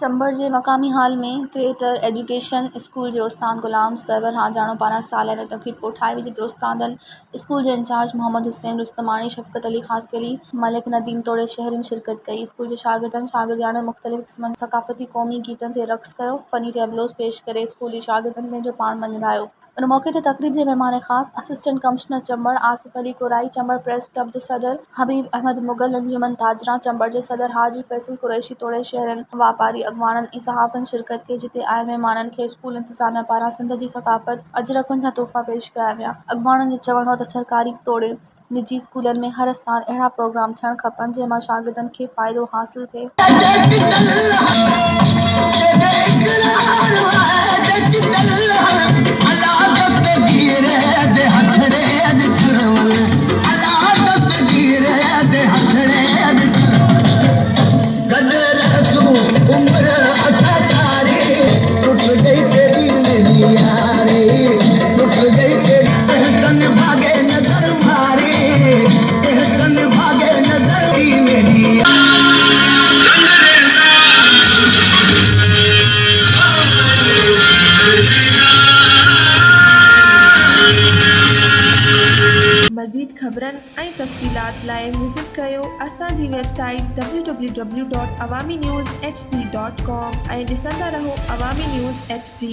चंबड़ जे मक़ामी हाल में creator education school जे उस्ताद ग़ुलाम server हाजाणो पारां सालियाना तक़रीब कोठाई हुई, जिते उस्तादनि स्कूल जे इंचार्ज मोहम्मद हुसैन रुस्तमानी, शफ़क़त अली ख़ासकली, मलिक नदीम तोड़े शहरिन शिरकत कई। स्कूल जे शागिर्दनि मुख़्तलिफ़ क़िस्मनि सक़ाफ़ती क़ौमी गीतनि ते रक़्स कयो, फ़नी टैबलोज़ पेश करे स्कूली शागिर्दनि पंहिंजो पाण मञायो। उन मौक़े ते तक़रीब जे महिमान ख़ास assistant commissioner Chambar Asif Ali Kurai, Chambar press club जे सदर हबीब अहमद मुग़ल, अंजुमन ताजरा चंबड़ जे सदर हाजी फैसल कुरैशी तोड़े शहरनि वापारी अॻवाननि ऐं सहाफ़नि शिरकत कई, जिते आयल महिमाननि खे स्कूल इंतिज़ामिया पारां सिंध जी सक़ाफ़त अजरकनि जा तोहफ़ा पेश कया विया। अॻवाननि जो चवणु हो त सरकारी तोड़े निजी स्कूलनि में हर साल अहिड़ा प्रोग्राम थियण खपनि जंहिं मां शागिर्दनि खे फ़ाइदो हासिल थिए। मज़ीद ख़बरनि ऐं तफ़सीलात लाइ विज़िट कयो असांजी वेबसाइट www.awamiNewsHD.com ऐं ॾिसंदा रहो अवामी न्यूज़ HD।